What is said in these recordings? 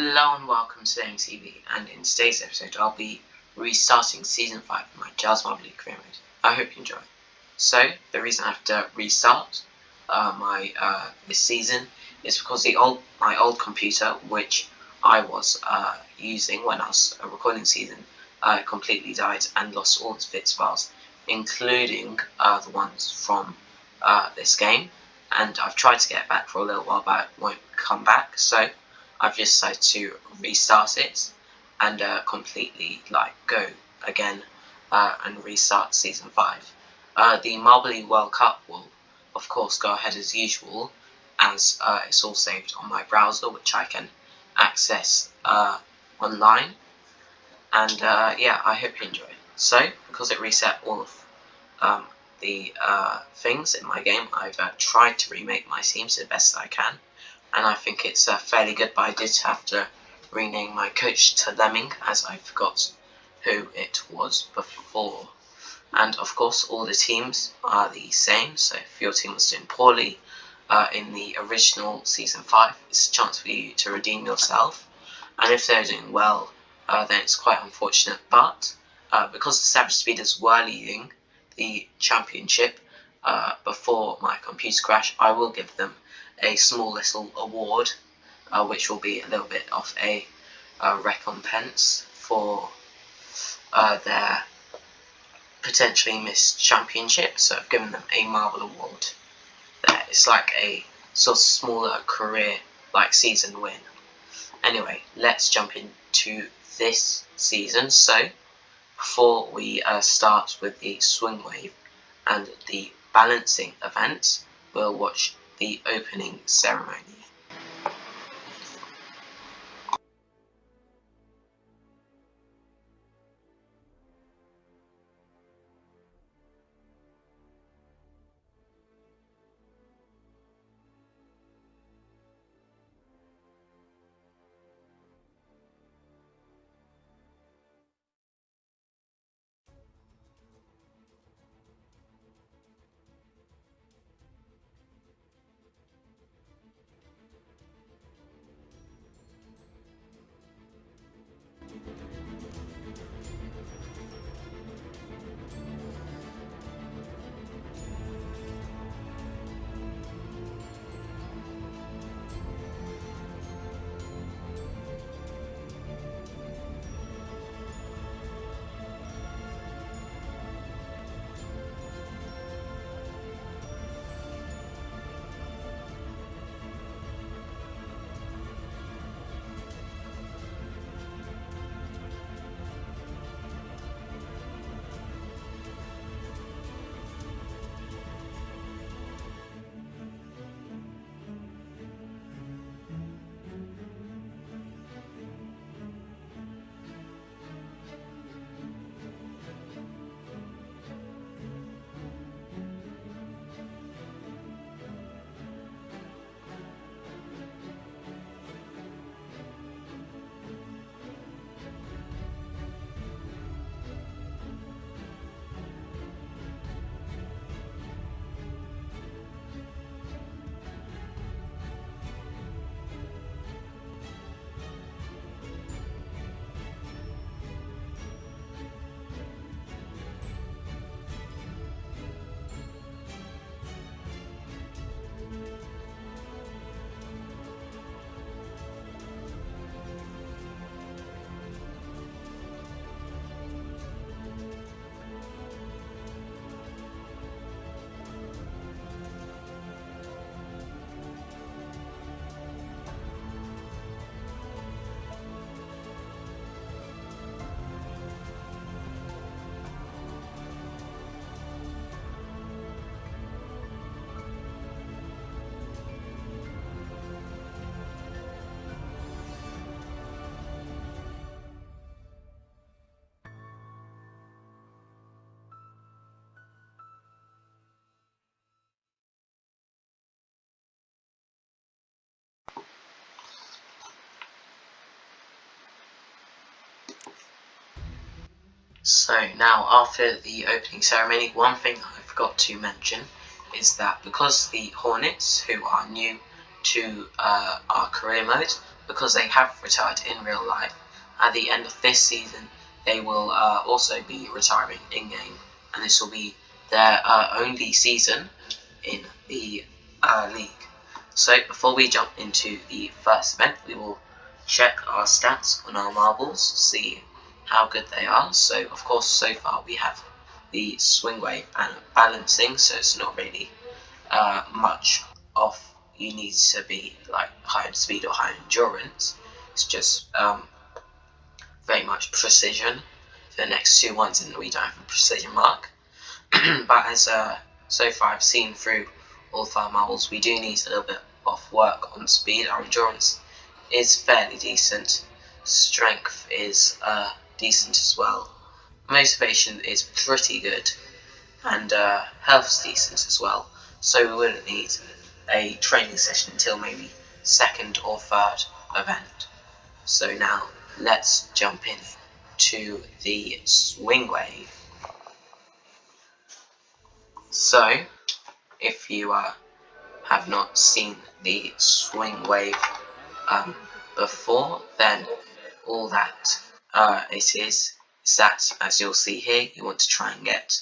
Hello and welcome to Lemming TV, and in today's episode I'll be restarting Season 5 of my Jelle's Marble League career mode. I hope you enjoy. So, the reason I have to restart this season is because my old computer, which I was using when I was recording season, completely died and lost all its bits files, including the ones from this game, and I've tried to get it back for a little while but it won't come back, so I've just decided to restart it and completely go again and restart Season 5. The Marble League World Cup will of course go ahead as usual, as it's all saved on my browser, which I can access online, and yeah, I hope you enjoy. So, because it reset all of the things in my game, I've tried to remake my team to the best I can, and I think it's fairly good, but I did have to rename my coach to Lemming, as I forgot who it was before. And of course, all the teams are the same, so if your team was doing poorly in the original Season 5, it's a chance for you to redeem yourself, and if they're doing well, then it's quite unfortunate, but because the Savage Speeders were leading the championship before my computer crash, I will give them a small little award, which will be a little bit of a recompense for their potentially missed championship. So I've given them a Marble Award there. It's like a sort of smaller career season win. Anyway, let's jump into this season. So before we start with the swing wave and the balancing event, we'll watch the opening ceremony. So now, after the opening ceremony, one thing I forgot to mention is that because the Hornets, who are new to our career mode, because they have retired in real life. At the end of this season, they will also be retiring in-game, and this will be their only season in the league. So before we jump into the first event, we will check our stats on our marbles, see how good they are. So of course, so far we have the swing wave and balancing, so it's not really much of you need to be like high speed or high endurance. It's just very much precision. The next two ones, and we don't have a precision mark. But as so far I've seen through all of our marbles, we do need a little bit of work on speed. Our endurance is fairly decent. Strength is decent as well. Motivation is pretty good, and health's decent as well. So we wouldn't need a training session until maybe second or third event. So now let's jump in to the swing wave. So if you have not seen the swing wave before, then all that it is that, as you'll see here, you want to try and get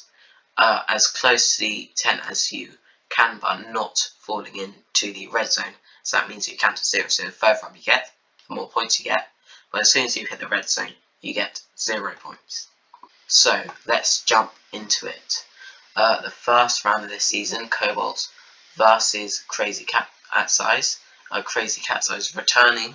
as close to the 10 as you can, but not falling into the red zone. So that means you count to 0, so the further up you get, the more points you get. But as soon as you hit the red zone, you get 0 points. So let's jump into it. The first round of this season, Cobalt versus Crazy Cat's Eyes. Crazy Cat's Eyes returning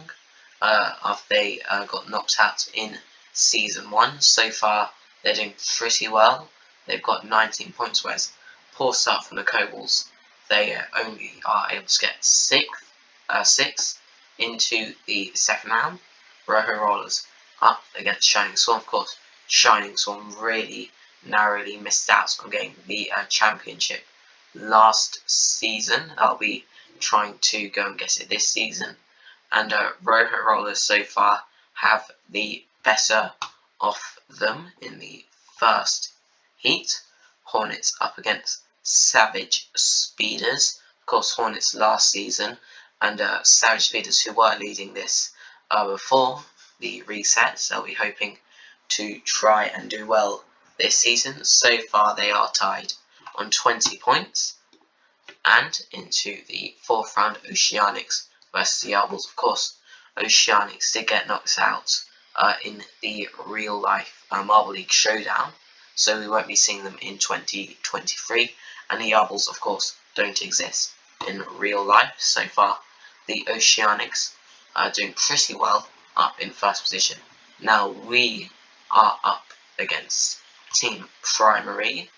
after they got knocked out in Season 1. So far, they're doing pretty well. They've got 19 points, whereas poor start from the Cobalts. They only are able to get 6 into the second round. Rojo Rollers up against Shining Swarm. Of course, Shining Swarm really narrowly missed out on getting the championship last season. I'll be trying to go and get it this season. And Rojo Rollers so far have the better of them in the first heat. Hornets up against Savage Speeders. Of course, Hornets last season, and Savage Speeders, who were leading this before the resets. They'll be hoping to try and do well this season. So far, they are tied on 20 points. And into the fourth round, Oceanics versus the Diablos. Of course, Oceanics did get knocked out in the real life Marble League Showdown, so we won't be seeing them in 2023. And the Diablos, of course, don't exist in real life. So far, the Oceanics are doing pretty well, up in first position. Now we are up against Team Primary,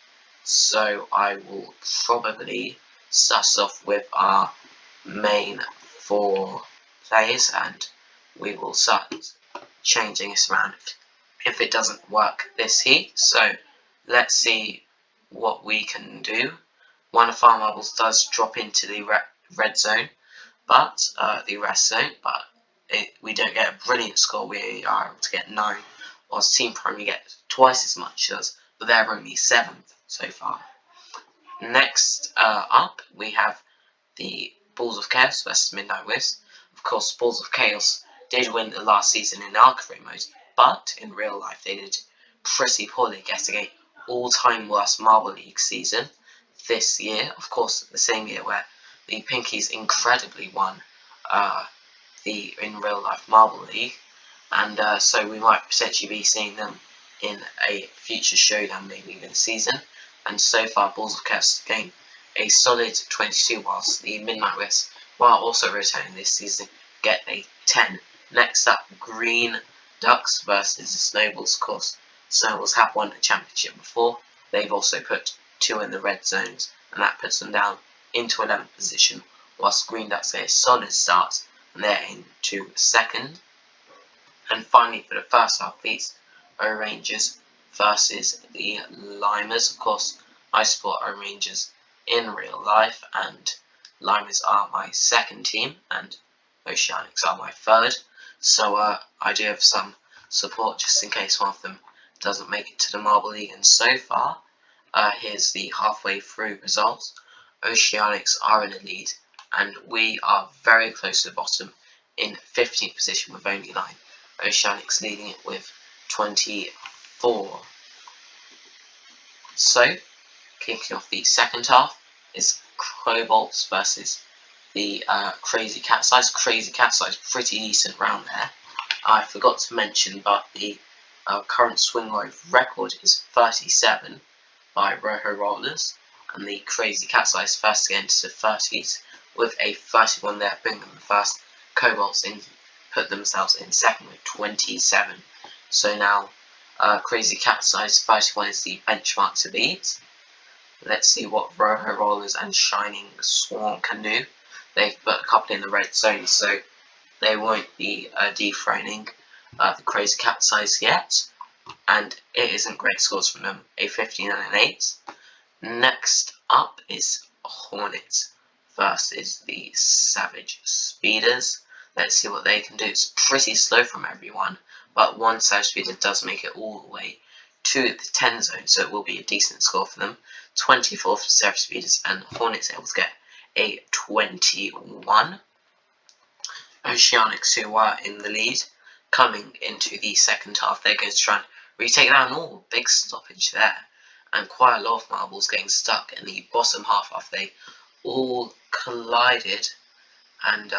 so I will probably start off with our main 4 players, and we will start changing this around if it doesn't work this heat. So let's see what we can do. One of our marbles does drop into the red zone, but the rest don't. But we don't get a brilliant score. We are able to get 9, whilst Team Primary get twice as much as us, but they're only 7th so far. Next up, we have the Balls of Chaos versus Midnight Wisps. Of course, Balls of Chaos did win the last season in our career mode, but in real life they did pretty poorly, getting a all-time worst Marble League season this year. Of course, the same year where the Pinkies incredibly won the in real life Marble League, and so we might potentially be seeing them in a future showdown, maybe even season. And so far, Balls of Chaos gain a solid 22, whilst the Midnight Wisps, while also returning this season, get a 10. Next up, Green Ducks versus the Snowballs. Of course, Snowballs have won a championship before. They've also put 2 in the red zones, and that puts them down into 11th position, whilst Green Ducks get a solid start, and they're into 2nd. And finally, for the first half, these O-Rangers versus the Limers. Of course, I support O-Rangers in real life, and Limers are my second team, and Oceanics are my third. So I do have some support just in case one of them doesn't make it to the Marble League. And so far, here's the halfway through results. Oceanics are in the lead, and we are very close to the bottom in 15th position with only 9. Oceanics leading it with 24. So, kicking off the second half is Cobalts versus the Crazy Cat's Eyes. Crazy Cat's Eyes, pretty decent round there. I forgot to mention, but the current swing wave record is 37 by Rojo Rollers, and the Crazy Cat's Eyes first again to the 30s with a 31 there, bringing them first. Cobalts put themselves in second with 27. So now Crazy Cat's Eyes 31 is the benchmark to beat. Let's see what Rojo Rollers and Shining Swarm can do. They've put a couple in the red zone, so they won't be dethroning the Crazy Cat's Eyes yet. And it isn't great scores from them, a 15 and an 8. Next up is Hornets versus the Savage Speeders. Let's see what they can do. It's pretty slow from everyone, but one Savage Speeder does make it all the way to the 10 zone, so it will be a decent score for them. 24 for Savage Speeders, and Hornets able to get a 21. Oceanics, who were in the lead, coming into the second half, they're going to try and retake down. All big stoppage there, and quite a lot of marbles getting stuck in the bottom half after they all collided, and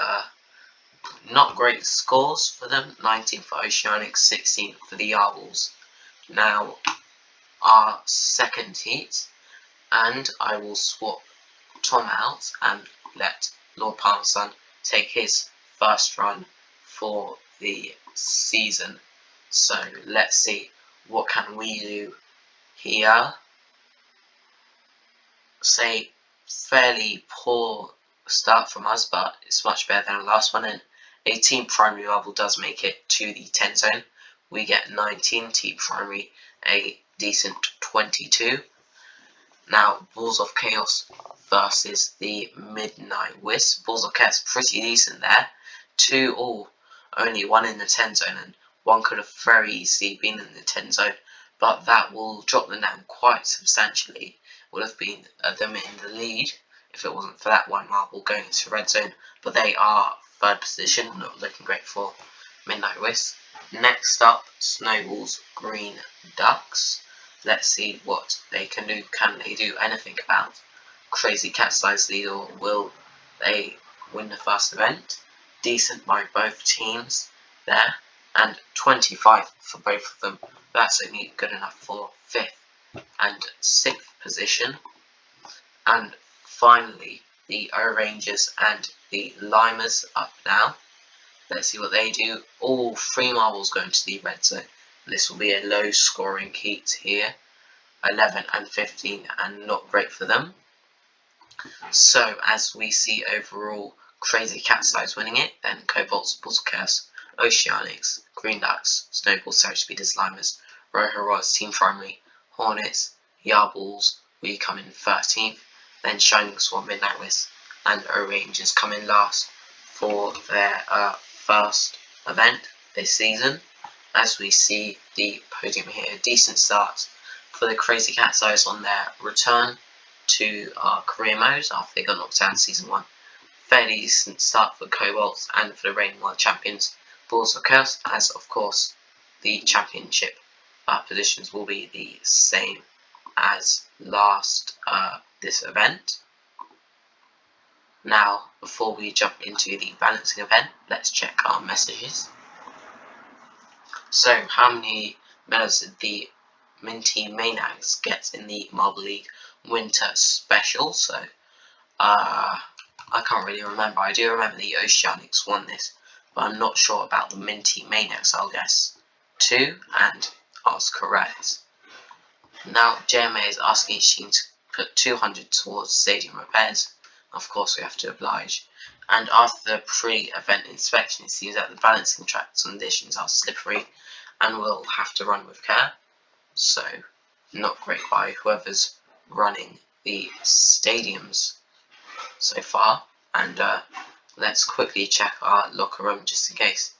not great scores for them. 19 for Oceanics, 16 for the Yarbles. Now our second heat, and I will swap Tom out and let Lord Parmesan take his first run for the season. So let's see, what can we do here? Say fairly poor start from us, but it's much better than the last one. And a team primary level does make it to the 10 zone. We get 19, team primary a decent 22. Now Balls of Chaos versus the Midnight Wisp. Balls of Chaos pretty decent there. 2 all, only 1 in the 10 zone, and 1 could have very easily been in the 10 zone, but that will drop them down quite substantially. Would have been them in the lead if it wasn't for that one marble going into red zone, but they are third position, not looking great for Midnight Wisp. Next up, Snowball's Green Ducks. Let's see what they can do. Can they do anything about Crazy Cat's Eyes lead, or will they win the first event? Decent by both teams there, and 25 for both of them. That's only good enough for 5th and 6th position. And finally, the O-Rangers and the Limers up now. Let's see what they do. All 3 marbles going to the red zone. This will be a low scoring heat here. 11 and 15, and not great for them. So as we see overall, Crazy Cat's Eyes winning it, then Cobalts, Balls of Chaos, Oceanics, Green Ducks, Snowball, Savage Speeders, Limers, Rojo Rollers, Team Primary, Hornets, Yarballs, we come in 13th, then Shining Swarm, Midnight Wisp, and O-Rangers come in last for their first event this season. As we see the podium here, decent start for the Crazy Cat's Eyes on their return to career mode after they got knocked out in Season 1. Fairly decent start for Cobalts and for the reigning world champions, Balls of Chaos, as of course the championship positions will be the same as last this event. Now, before we jump into the balancing event, let's check our messages. So, how many medals did the Minty Maniacs get in the Marble League Winter Special? So, I can't really remember. I do remember the Oceanics won this, but I'm not sure about the Minty Maniacs. I'll guess 2, and I was correct. Now, JMA is asking each team to put 200 towards stadium repairs. Of course, we have to oblige. And after the pre-event inspection, it seems that the balancing track conditions are slippery and will have to run with care. So, not great by whoever's running the stadiums so far. And let's quickly check our locker room just in case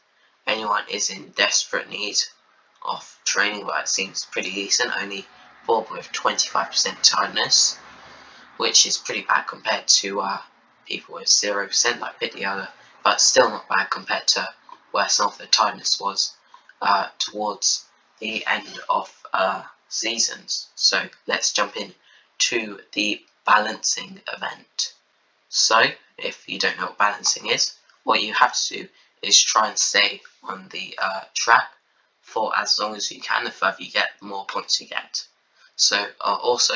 anyone is in desperate need of training, but it seems pretty decent. Only Bob with 25% tiredness, which is pretty bad compared to people with 0% like Pit the other but still not bad compared to where some of the tiredness was towards the end of seasons. So let's jump in to the balancing event. So if you don't know what balancing is, what you have to do is try and stay on the track for as long as you can. The further you get, the more points you get. So also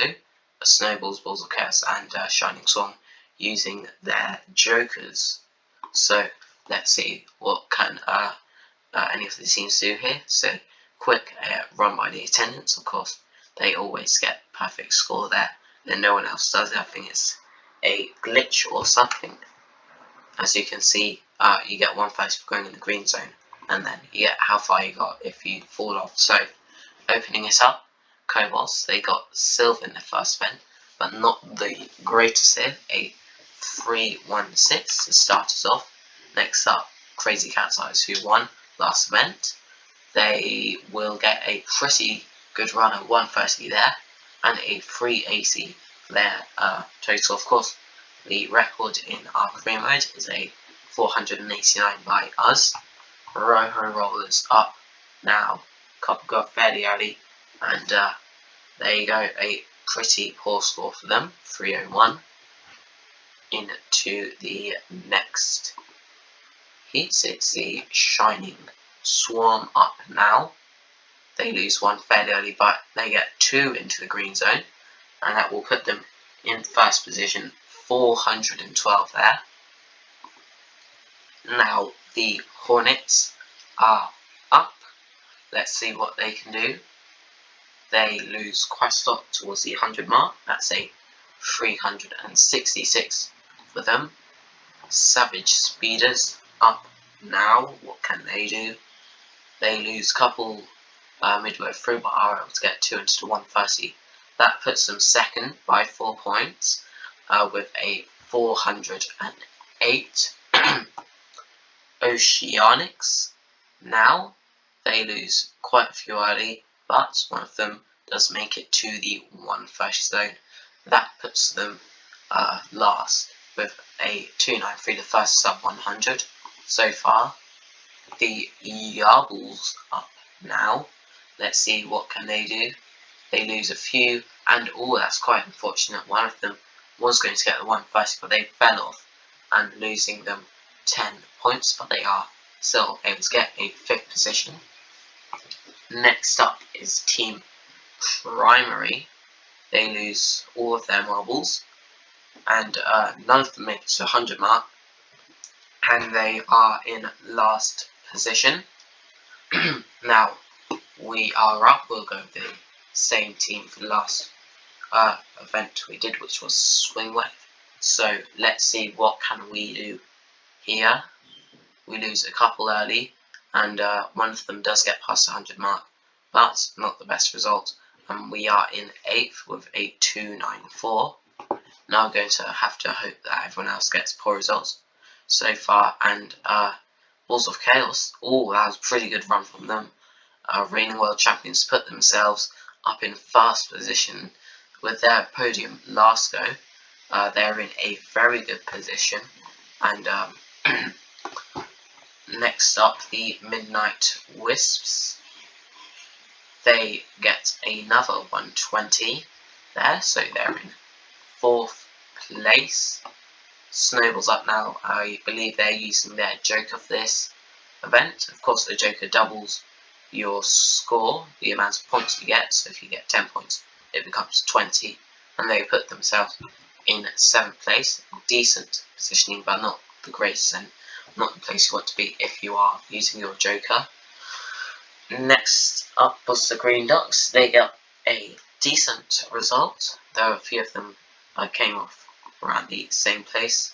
Snowballs, Balls of Chaos and Shining Swan using their jokers. So let's see what can any of the teams do here. So quick run by the attendants, of course. They always get perfect score there, and no one else does it. I think it's a glitch or something. As you can see, you get 130 for going in the green zone, and then you get how far you got if you fall off. So opening it up, Kobolds, they got silver in the first event, but not the greatest here, a 3-1-6 to start us off. Next up, Crazy Cat's Eyes, who won last event. They will get a pretty good run of 130 there, and a free AC for their total. Of course, the record in our career mode is a 489 by us. Roho Rollers up now. Couple got fairly early, and there you go, a pretty poor score for them, 301. Into the next heats, it's the Shining Swarm up now. They lose one fairly early, but they get 2 into the green zone, and that will put them in first position, 412 there. Now the Hornets are up. Let's see what they can do. They lose quite a lot towards the 100 mark. That's a 366 for them. Savage Speeders up now. What can they do? They lose a couple midway through, but are able to get 2 into the 130. That puts them second by 4 points with a 408. Oceanics now, they lose quite a few early, but one of them does make it to the 130 zone. That puts them last with a 293, the first sub 100 so far. The Yarbles up now. Let's see what can they do. They lose a few, and that's quite unfortunate. One of them was going to get the 130, but they fell off and losing them 10 points, but they are still able to get a 5th position. Next up is Team Primary. They lose all of their marbles, and none of them make it to the 100 mark, and they are in last position. Now we are up. We'll go with the same team for the last event we did, which was Swing Wave. So let's see what can we do here. We lose a couple early, and one of them does get past the 100 mark, but not the best result. And we are in 8th with a 294. Now we're going to have to hope that everyone else gets poor results so far. And Balls of Chaos, that was a pretty good run from them. Reigning World Champions put themselves up in first position with their podium last go. They're in a very good position, and next up, the Midnight Wisps. They get another 120 there, so they're in 4th place. Snowballs up now. I believe they're using their Joker for this event. Of course, the Joker doubles your score, the amount of points you get. So if you get 10 points, it becomes 20, and they put themselves in 7th place. Decent positioning, but not the greatest, and not the place you want to be if you are using your Joker. Next up was the Green Ducks. They got a decent result, though a few of them came off around the same place.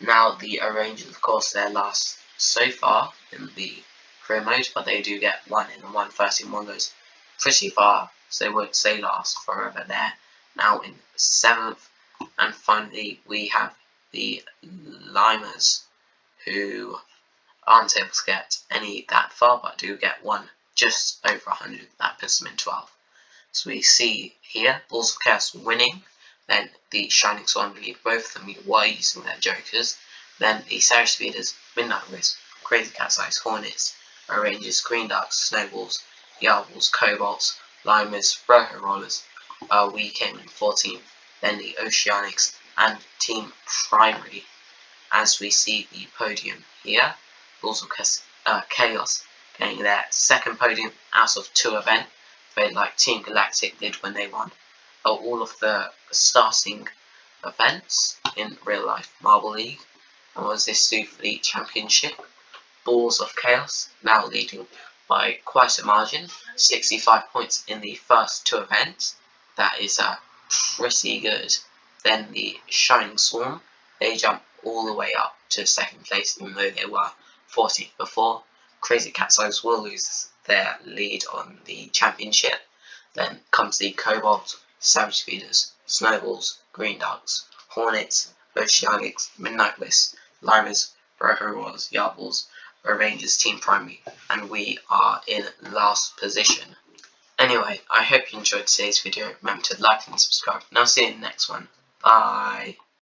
Now the Rangers, of course, they're last so far in the career mode, but they do get 1 in the 130, and one goes pretty far, so they won't stay last forever there. Now in 7th, and finally we have the Limers, who aren't able to get any that far, but do get 1 just over 100. That puts them in 12th. So we see here Balls of Chaos winning, then the Shining Swan, I believe both of them were using their Jokers, Then the Savage Speeders, Midnight Wisp, Crazy Cat's Eyes, Hornets, Rangers, Green Ducks, Snowballs, Yarbles, Cobalts, Limers, Rojo Rollers. We came in 14th. Then the Oceanics and Team Primary. As we see the podium here, Balls of Chaos getting their second podium out of 2 events, very like Team Galactic did when they won all of the starting events in real life Marble League. And was this do for the championship? Balls of Chaos now leading by quite a margin, 65 points in the first 2 events. That is pretty good. Then the Shining Swarm, they jump all the way up to 2nd place, even though they were 40th before. Crazy Cat's Eyes will lose their lead on the championship. Then comes the Cobalt, Savage Speeders, Snowballs, Green Ducks, Hornets, Oceanics, Midnight Wisp, Limers, Rojo Rollers, Yarbles, Rangers Team Primary, and we are in last position. Anyway, I hope you enjoyed today's video. Remember to like and subscribe, and I'll see you in the next one. Bye!